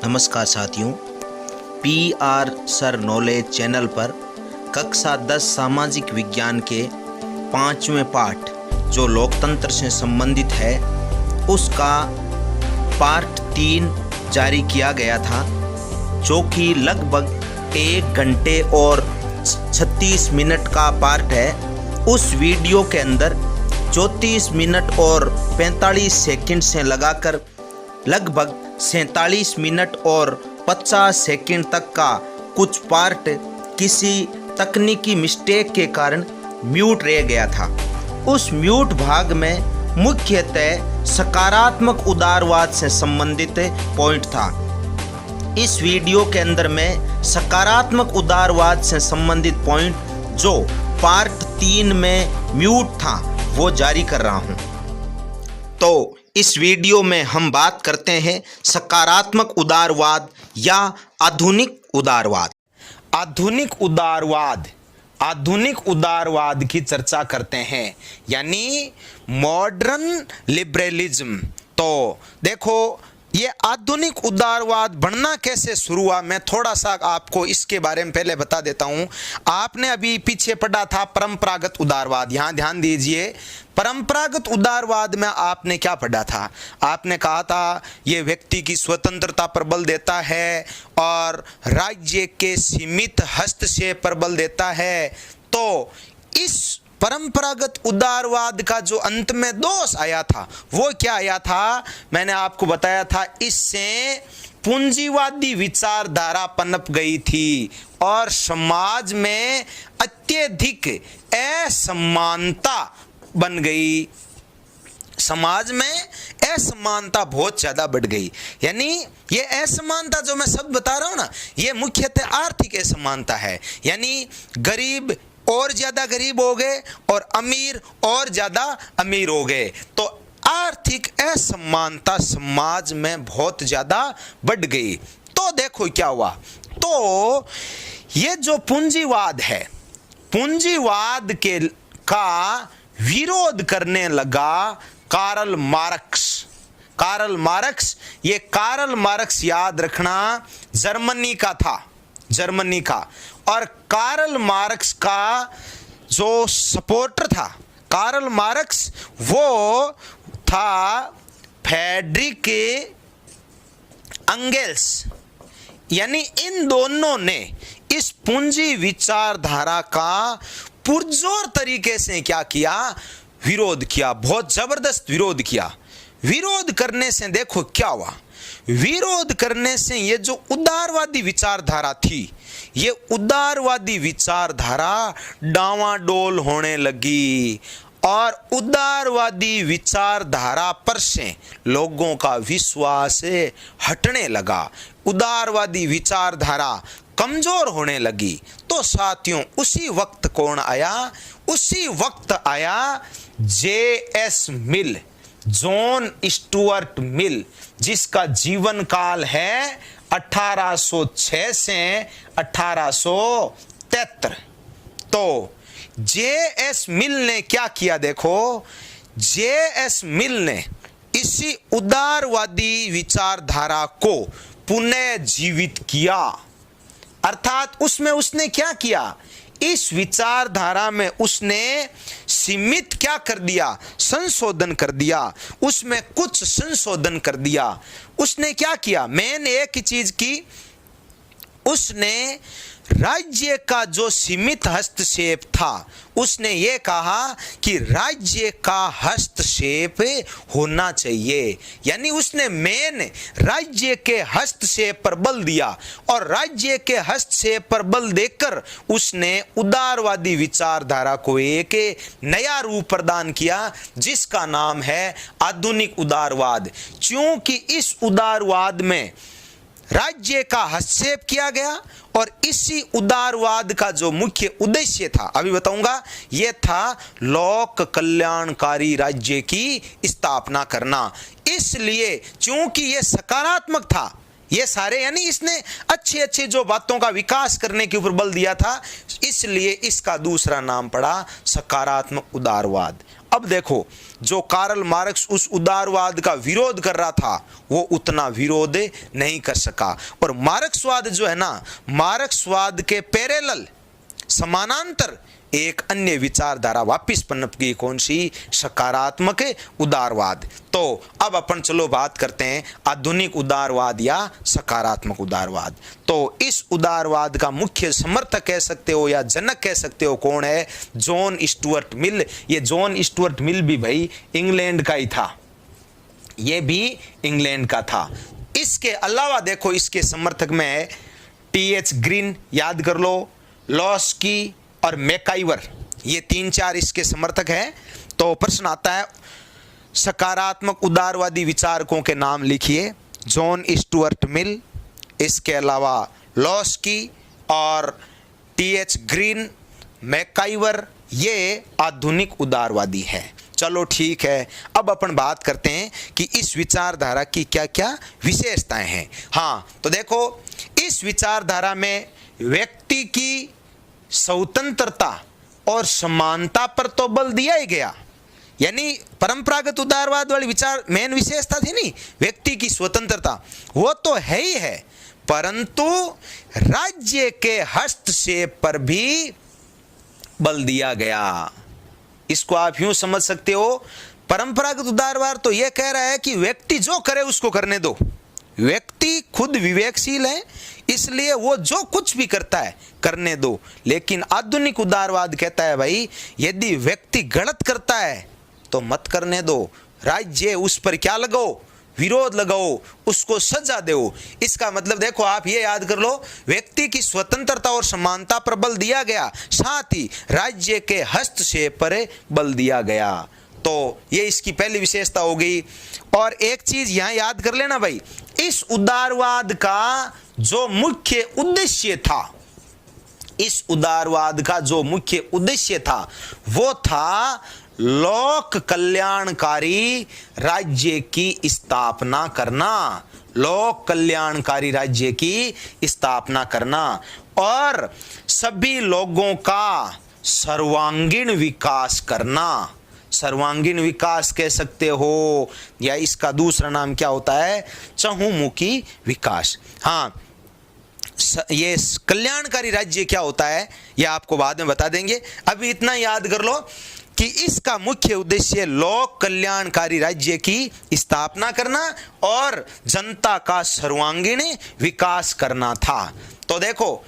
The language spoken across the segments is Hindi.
नमस्कार साथियों, PR सर नॉलेज चैनल पर कक्षा 10 सामाजिक विज्ञान के 5वें पाठ जो लोकतंत्र से संबंधित है उसका पार्ट 3 जारी किया गया था, जो कि लगभग 1 घंटे और 36 मिनट का पार्ट है। उस वीडियो के अंदर 34 मिनट और 45 सेकंड से लगाकर लगभग 47 मिनट और 50 सेकंड तक का कुछ पार्ट किसी तकनीकी मिस्टेक के कारण म्यूट रह गया था। उस म्यूट भाग में मुख्यतः सकारात्मक उदारवाद से संबंधित पॉइंट था। इस वीडियो के अंदर मैं सकारात्मक उदारवाद से संबंधित पॉइंट जो पार्ट 3 में म्यूट था वो जारी कर रहा हूं। तो इस वीडियो में हम बात करते हैं सकारात्मक उदारवाद या आधुनिक उदारवाद। आधुनिक उदारवाद की चर्चा करते हैं, यानी मॉडर्न लिबरलिज्म। तो देखो, ये आधुनिक उदारवाद बनना कैसे शुरू हुआ, मैं थोड़ा सा आपको इसके बारे में पहले बता देता हूं। आपने अभी पीछे पढ़ा था परंपरागत उदारवाद। यहां ध्यान दीजिए, परंपरागत उदारवाद में आपने क्या पढ़ा था? आपने कहा था ये व्यक्ति की स्वतंत्रता पर बल देता है और राज्य के सीमित हस्तक्षेप पर बल देता है। तो इस परंपरागत उदारवाद का जो अंत में दोष आया था वो क्या आया था? मैंने आपको बताया था, इससे पूंजीवादी विचारधारा पनप गई थी और समाज में अत्यधिक असमानता बन गई। समाज में असमानता बहुत ज्यादा बढ़ गई। यानी ये असमानता जो मैं शब्द बता रहा हूं ना, ये मुख्यतः आर्थिक असमानता है। यानी गरीब और ज्यादा गरीब हो गए और अमीर और ज्यादा अमीर हो गए। तो आर्थिक असमानता समाज में बहुत ज्यादा बढ़ गई। तो देखो क्या हुआ, तो ये जो पूंजीवाद है, पूंजीवाद के का विरोध करने लगा कार्ल मार्क्स। ये कार्ल मार्क्स याद रखना जर्मनी का था, जर्मनी का। और कार्ल मार्क्स का जो सपोर्टर था, कार्ल मार्क्स वो था फ्रेडरिक एंगल्स। यानी इन दोनों ने इस पूंजी विचारधारा का पुरजोर तरीके से क्या किया? विरोध किया, बहुत जबरदस्त विरोध किया। विरोध करने से देखो क्या हुआ, विरोध करने से ये जो उदारवादी विचारधारा थी, ये उदारवादी विचारधारा डावाडोल होने लगी और उदारवादी विचारधारा पर से लोगों का विश्वास हटने लगा। उदारवादी विचारधारा कमजोर होने लगी। तो साथियों, उसी वक्त कौन आया? उसी वक्त आया JS मिल, जॉन स्टुअर्ट मिल, जिसका जीवन काल है 1806 से 1873। तो JS मिल ने क्या किया? देखो, JS मिल ने इसी उदारवादी विचारधारा को पुनः जीवित किया। अर्थात उसमें उसने क्या किया? इस विचारधारा में उसने सीमित क्या कर दिया? संशोधन कर दिया। उसमें कुछ संशोधन कर दिया। उसने क्या किया? मैंने एक ही चीज की, उसने राज्य का जो सीमित हस्तक्षेप था, उसने ये कहा कि राज्य का हस्तक्षेप होना चाहिए। यानी उसने मेन राज्य के हस्तक्षेप पर बल दिया और राज्य के हस्तक्षेप पर बल देकर उसने उदारवादी विचारधारा को एक नया रूप प्रदान किया, जिसका नाम है आधुनिक उदारवाद। क्योंकि इस उदारवाद में राज्य का हस्तक्षेप किया गया और इसी उदारवाद का जो मुख्य उद्देश्य था, अभी बताऊंगा, यह था लोक कल्याणकारी राज्य की स्थापना करना। इसलिए चूंकि यह सकारात्मक था, ये सारे, यानी इसने अच्छे अच्छे जो बातों का विकास करने के ऊपर बल दिया था, इसलिए इसका दूसरा नाम पड़ा सकारात्मक उदारवाद। अब देखो, जो कार्ल मार्क्स उस उदारवाद का विरोध कर रहा था वो उतना विरोध नहीं कर सका। और मार्क्सवाद जो है ना, मार्क्सवाद के पैरेलल समानांतर एक अन्य विचारधारा वापिस पनप गई, कौन सी? सकारात्मक उदारवाद। तो अब अपन चलो बात करते हैं आधुनिक उदारवाद या सकारात्मक उदारवाद। तो इस उदारवाद का मुख्य समर्थक कह सकते हो या जनक कह सकते हो, कौन है? John Stuart Mill. ये जॉन स्टुअर्ट मिल भी भाई इंग्लैंड का ही था, ये भी इंग्लैंड का था। इसके अलावा देखो, इसके समर्थक में टी.एच. ग्रीन, याद कर लो, लॉस्की और मैकाइवर, ये 3-4 इसके समर्थक हैं। तो प्रश्न आता है, सकारात्मक उदारवादी विचारकों के नाम लिखिए। जॉन स्टुअर्ट मिल, इसके अलावा लॉस्की और टी.एच. ग्रीन, मैकाइवर, ये आधुनिक उदारवादी है। चलो ठीक है, अब अपन बात करते हैं कि इस विचारधारा की क्या क्या विशेषताएं हैं। हाँ, तो देखो, इस विचारधारा में व्यक्ति की स्वतंत्रता और समानता पर तो बल दिया ही गया, यानी परंपरागत उदारवाद वाली विचार मेन विशेषता थी नहीं, व्यक्ति की स्वतंत्रता, वो तो है ही है, परंतु राज्य के हस्तक्षेप पर भी बल दिया गया। इसको आप यूं समझ सकते हो, परंपरागत उदारवाद तो यह कह रहा है कि व्यक्ति जो करे उसको करने दो, व्यक्ति खुद विवेकशील है, इसलिए वो जो कुछ भी करता है करने दो। लेकिन आधुनिक उदारवाद कहता है भाई, यदि व्यक्ति गलत करता है तो मत करने दो, राज्य उस पर क्या लगाओ? विरोध लगाओ, उसको सजा दो। इसका मतलब देखो, आप ये याद कर लो, व्यक्ति की स्वतंत्रता और समानता पर बल दिया गया, साथ ही राज्य के हस्तक्षेप पर बल दिया गया। तो ये इसकी पहली विशेषता हो गई। और एक चीज यहां याद कर लेना भाई, इस उदारवाद का जो मुख्य उद्देश्य था, इस उदारवाद का जो मुख्य उद्देश्य था वो था लोक कल्याणकारी राज्य की स्थापना करना, लोक कल्याणकारी राज्य की स्थापना करना और सभी लोगों का सर्वांगीण विकास करना। सर्वांगीण विकास कह सकते हो, या इसका दूसरा नाम क्या होता है? चहुमुखी विकास। हाँ, ये कल्याणकारी राज्य क्या होता है यह आपको बाद में बता देंगे, अभी इतना याद कर लो कि इसका मुख्य उद्देश्य लोक कल्याणकारी राज्य की स्थापना करना और जनता का सर्वांगीण विकास करना था। तो देखो,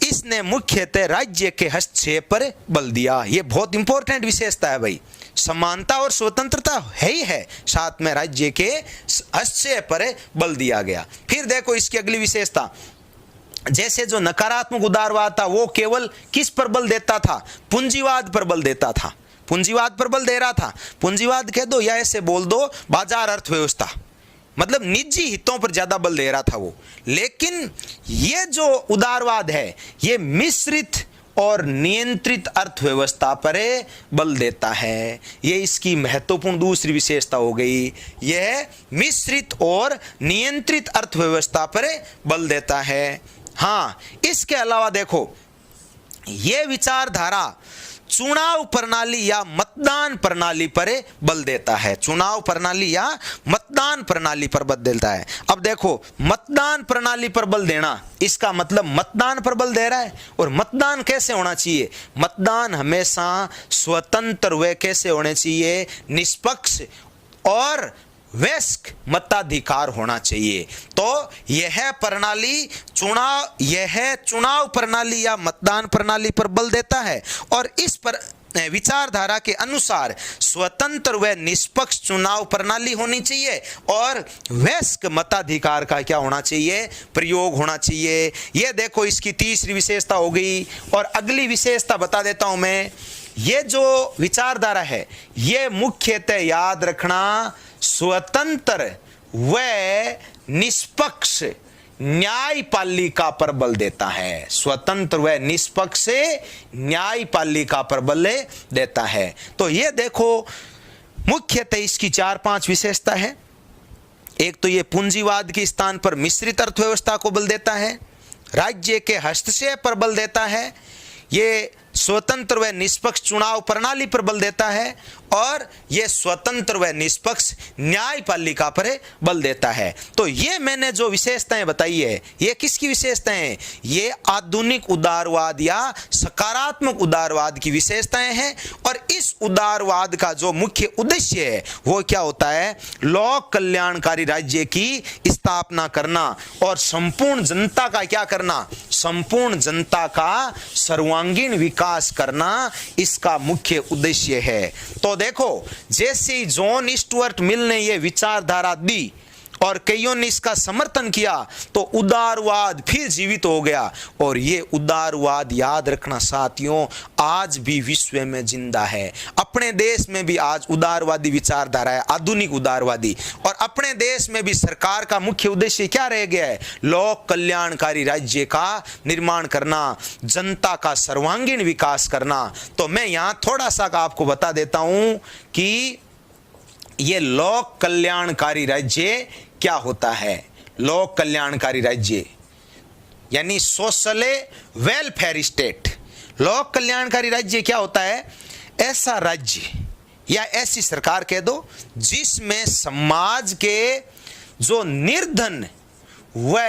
इसने मुख्यतः राज्य के हस्तक्षेप पर बल दिया। ये बहुत इंपॉर्टेंट विशेषता है भाई, समानता और स्वतंत्रता है ही है, साथ में राज्य के हस्तक्षेप पर बल दिया गया। फिर देखो इसकी अगली विशेषता, जैसे जो नकारात्मक उदारवाद था वो केवल किस पर बल देता था? पूंजीवाद पर बल देता था, पूंजीवाद पर बल दे रहा था। पूंजीवाद कह दो या ऐसे बोल दो बाजार अर्थव्यवस्था, मतलब निजी हितों पर ज्यादा बल दे रहा था वो। लेकिन ये जो उदारवाद है ये मिश्रित और नियंत्रित अर्थव्यवस्था पर बल देता है। ये इसकी महत्वपूर्ण दूसरी विशेषता हो गई, यह मिश्रित और नियंत्रित अर्थव्यवस्था पर बल देता है। हाँ, इसके अलावा देखो, यह विचारधारा चुनाव प्रणाली या मतदान प्रणाली पर बल देता है, चुनाव प्रणाली या मतदान प्रणाली पर बल देता है। अब देखो, मतदान प्रणाली पर बल देना, इसका मतलब मतदान पर बल दे रहा है। और मतदान कैसे होना चाहिए? मतदान हमेशा स्वतंत्र व कैसे होने चाहिए? निष्पक्ष और वयस्क मताधिकार होना चाहिए। तो यह प्रणाली चुनाव प्रणाली या मतदान प्रणाली पर बल देता है और इस पर विचारधारा के अनुसार स्वतंत्र व निष्पक्ष चुनाव प्रणाली होनी चाहिए और वयस्क मताधिकार का क्या होना चाहिए? प्रयोग होना चाहिए। यह देखो इसकी तीसरी विशेषता हो गई। और अगली विशेषता बता देता हूं मैं, ये जो विचारधारा है ये मुख्यतः याद रखना स्वतंत्र व निष्पक्ष न्यायपालिका पर बल देता है, स्वतंत्र व निष्पक्ष न्यायपालिका पर बल देता है। तो ये देखो मुख्यतः इसकी 4-5 विशेषता है। एक तो ये पूंजीवाद के स्थान पर मिश्रित अर्थव्यवस्था को बल देता है, राज्य के हस्तक्षेप पर बल देता है, ये स्वतंत्र व निष्पक्ष चुनाव प्रणाली पर बल देता है और यह स्वतंत्र व निष्पक्ष न्यायपालिका पर बल देता है। तो ये मैंने जो विशेषताएं बताई है, ये किसकी विशेषताएं हैं? ये आधुनिक उदारवाद या सकारात्मक उदारवाद की विशेषताएं हैं। और इस उदारवाद का जो मुख्य उद्देश्य है वो क्या होता है? लोक कल्याणकारी राज्य की स्थापना करना और संपूर्ण जनता का क्या करना? संपूर्ण जनता का सर्वांगीण विकास करना इसका मुख्य उद्देश्य है। तो देखो, जैसे ही जॉन स्टुअर्ट मिल ने यह विचारधारा दी और कईयों ने इसका समर्थन किया तो उदारवाद फिर जीवित हो गया। और ये उदारवाद, याद रखना साथियों, आज भी विश्व में जिंदा है। अपने देश में भी आज उदारवादी विचारधारा है, आधुनिक उदारवादी। और अपने देश में भी सरकार का मुख्य उद्देश्य क्या रह गया है? लोक कल्याणकारी राज्य का निर्माण करना, जनता का सर्वांगीण विकास करना। तो मैं यहाँ थोड़ा सा आपको बता देता हूं कि ये लोक कल्याणकारी राज्य क्या होता है। लोक कल्याणकारी राज्य यानी सोशल वेलफेयर स्टेट। लोक कल्याणकारी राज्य क्या होता है? ऐसा राज्य या ऐसी सरकार कह दो जिसमें समाज के जो निर्धन व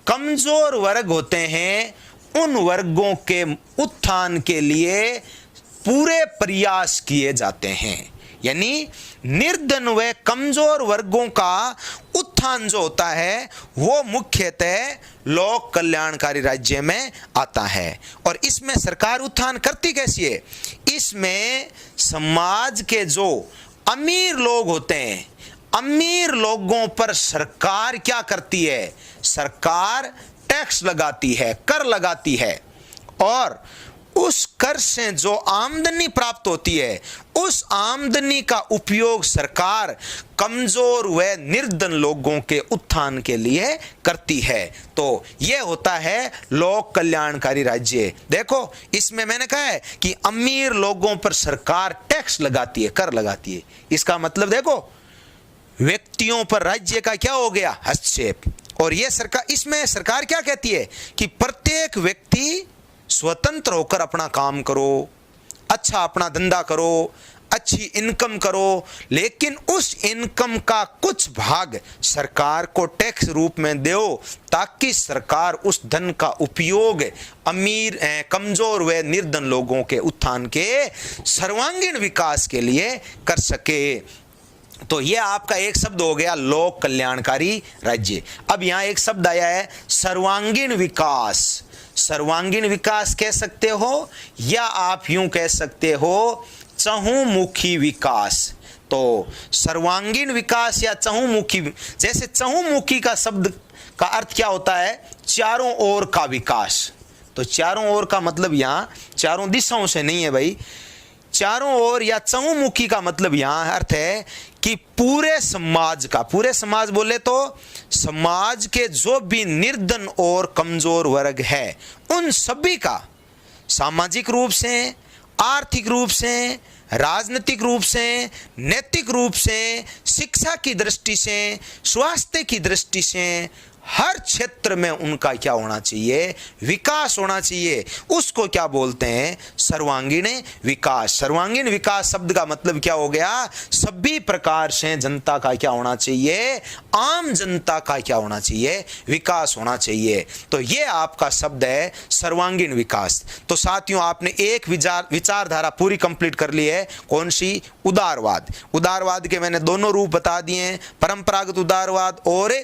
कमजोर वर्ग होते हैं उन वर्गों के उत्थान के लिए पूरे प्रयास किए जाते हैं। यानी निर्धन व कमजोर वर्गों का उत्थान जो होता है वो मुख्यतः लोक कल्याणकारी राज्य में आता है। और इसमें सरकार उत्थान करती कैसी है? इसमें समाज के जो अमीर लोग होते हैं, अमीर लोगों पर सरकार क्या करती है? सरकार टैक्स लगाती है, कर लगाती है। और उस कर से जो आमदनी प्राप्त होती है उस आमदनी का उपयोग सरकार कमजोर व निर्धन लोगों के उत्थान के लिए करती है। तो यह होता है लोक कल्याणकारी राज्य। देखो, इसमें मैंने कहा है कि अमीर लोगों पर सरकार टैक्स लगाती है, कर लगाती है। इसका मतलब देखो, व्यक्तियों पर राज्य का क्या हो गया? हस्तक्षेप। और यह सरकार, इसमें सरकार क्या कहती है कि प्रत्येक व्यक्ति स्वतंत्र होकर अपना काम करो, अच्छा अपना धंधा करो, अच्छी इनकम करो, लेकिन उस इनकम का कुछ भाग सरकार को टैक्स रूप में दो ताकि सरकार उस धन का उपयोग अमीर कमजोर व निर्धन लोगों के उत्थान के सर्वांगीण विकास के लिए कर सके। तो यह आपका एक शब्द हो गया लोक कल्याणकारी राज्य। अब यहां एक शब्द आया है सर्वांगीण विकास। सर्वांगीण विकास कह सकते हो या आप यूं कह सकते हो चहुमुखी विकास। तो सर्वांगीण विकास या चहुमुखी, जैसे चहुमुखी का शब्द का अर्थ क्या होता है? चारों ओर का विकास। तो चारों ओर का मतलब यहां चारों दिशाओं से नहीं है भाई। चारों ओर या चहुमुखी का मतलब यहां अर्थ है कि पूरे समाज का, पूरे समाज बोले तो समाज के जो भी निर्धन और कमजोर वर्ग है उन सभी का सामाजिक रूप से, आर्थिक रूप से, राजनीतिक रूप से, नैतिक रूप से, शिक्षा की दृष्टि से, स्वास्थ्य की दृष्टि से, हर क्षेत्र में उनका क्या होना चाहिए? विकास होना चाहिए। उसको क्या बोलते हैं? सर्वांगीण विकास। सर्वांगीण विकास शब्द का मतलब क्या हो गया? सभी प्रकार से जनता का क्या होना चाहिए? आम जनता का क्या होना चाहिए? विकास होना चाहिए। तो ये आपका शब्द है सर्वांगीण विकास। तो साथियों, आपने एक विचारधारा पूरी कंप्लीट कर ली है। कौन सी? उदारवाद। उदारवाद के मैंने दोनों रूप बता दिए हैं, परंपरागत उदारवाद और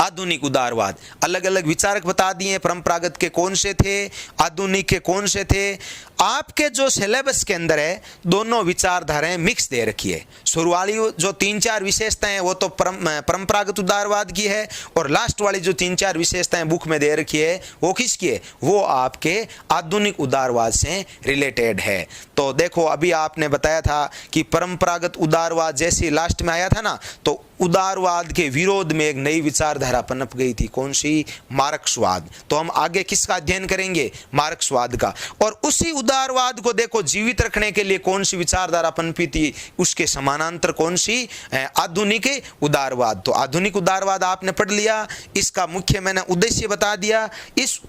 आधुनिक उदारवाद। अलग अलग विचारक बता दिए, परंपरागत के कौन से थे, आधुनिक के कौन से थे। आपके जो सिलेबस के अंदर है दोनों विचारधाराएं मिक्स दे रखी है। शुरू वाली जो 3-4 विशेषताएं हैं वो तो परंपरागत उदारवाद की है, और लास्ट वाली जो 3-4 विशेषताएं बुक में दे रखी है वो किसकी है? वो आपके आधुनिक उदारवाद से रिलेटेड है। तो देखो, अभी आपने बताया था कि परंपरागत उदारवाद जैसे लास्ट में आया था ना, तो उदारवाद के विरोध में एक नई विचारधारा पनप गई थी। कौन सी? मार्क्सवाद। तो हम आगे किसका अध्ययन करेंगे? मार्क्सवाद का। और उसी उदारवाद को देखो जीवित रखने के लिए कौन सी विचारधारा पनपी थी? उसके समानांतर कौन सी? आधुनिक उदारवाद। तो आधुनिक उदारवाद आपने पढ़ लिया, इसका मुख्य मैंने उद्देश्य बता दिया। इस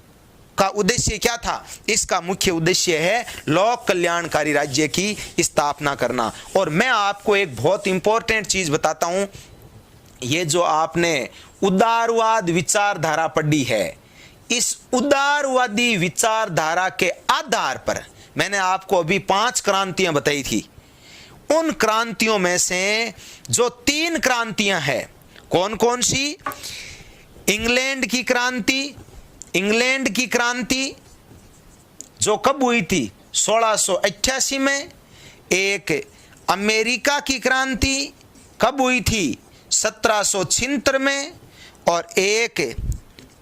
का उद्देश्य क्या था? इसका मुख्य उद्देश्य है लोक कल्याणकारी राज्य की स्थापना करना। और मैं आपको एक बहुत इंपॉर्टेंट चीज बताता हूं, ये जो आपने उदारवाद विचारधारा पढ़ी है, इस उदारवादी विचारधारा के आधार पर मैंने आपको अभी 5 क्रांतियां बताई थी। उन क्रांतियों में से जो 3 क्रांतियां हैं, कौन कौन सी? इंग्लैंड की क्रांति जो कब हुई थी? 1688 में। एक अमेरिका की क्रांति कब हुई थी? 1776 में। और एक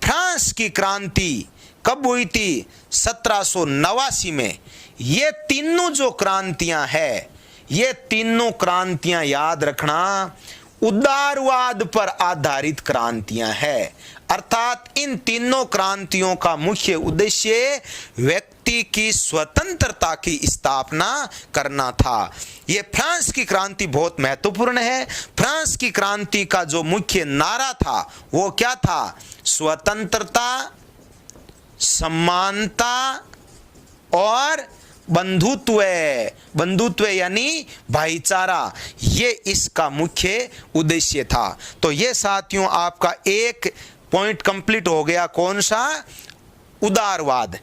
फ्रांस की क्रांति कब हुई थी? 1789 में। ये तीनों जो क्रांतियां हैं, ये तीनों क्रांतियां याद रखना उदारवाद पर आधारित क्रांतियां हैं। अर्थात इन तीनों क्रांतियों का मुख्य उद्देश्य व्यक्ति की स्वतंत्रता की स्थापना करना था। यह फ्रांस की क्रांति बहुत महत्वपूर्ण है। फ्रांस की क्रांति का जो मुख्य नारा था वो क्या था? स्वतंत्रता, समानता और बंधुत्व यानी भाईचारा, ये इसका मुख्य उद्देश्य था। तो ये साथियों आपका एक पॉइंट कंप्लीट हो गया। कौन सा? उदारवाद।